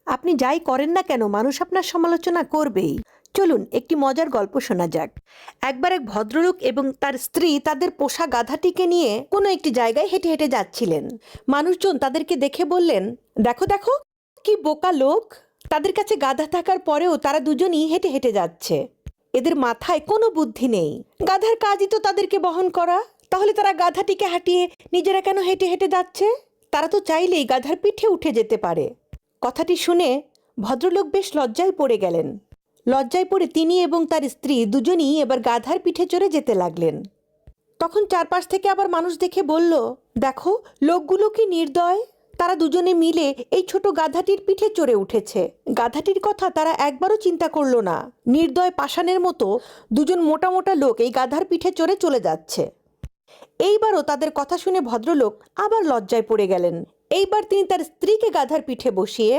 আপনি যাই করেন না কেন মানুষ আপনার সমালোচনা করবেই। চলুন একটি মজার গল্প শোনা যাক। একবার এক ভদ্রলোক এবং তার স্ত্রী তাদের পোষা গাধাটিকে নিয়ে কোনো একটি জায়গায় হেঁটে হেঁটে যাচ্ছিলেন। মানুষজন তাদেরকে দেখে বললেন, দেখো দেখো, কি বোকা লোক! তাদের কাছে গাধা থাকার পরেও তারা দুজনই হেঁটে হেঁটে যাচ্ছে। এদের মাথায় কোনো বুদ্ধি নেই। গাধার কাজই তো তাদেরকে বহন করা, তাহলে তারা গাধাটিকে হাঁটিয়ে নিজেরা কেন হেঁটে হেঁটে যাচ্ছে? তারা তো চাইলেই গাধার পিঠে উঠে যেতে পারে। কথাটি শুনে ভদ্রলোক বেশ লজ্জায় পড়ে গেলেন। লজ্জায় পড়ে তিনি এবং তার স্ত্রী দুজনই এবার গাধার পিঠে চড়ে যেতে লাগলেন। তখন চারপাশ থেকে আবার মানুষ দেখে বলল, দেখো, লোকগুলো কি নির্দয়! তারা দুজনে মিলে এই ছোট গাধাটির পিঠে চড়ে উঠেছে। গাধাটির কথা তারা একবারও চিন্তা করলো না। নির্দয় পাষাণের মতো দুজন মোটা মোটা লোক এই গাধার পিঠে চড়ে চলে যাচ্ছে। এইবারও তাদের কথা শুনে ভদ্রলোক আবার লজ্জায় পড়ে গেলেন। এইবার তিনি তার স্ত্রীকে গাধার পিঠে বসিয়ে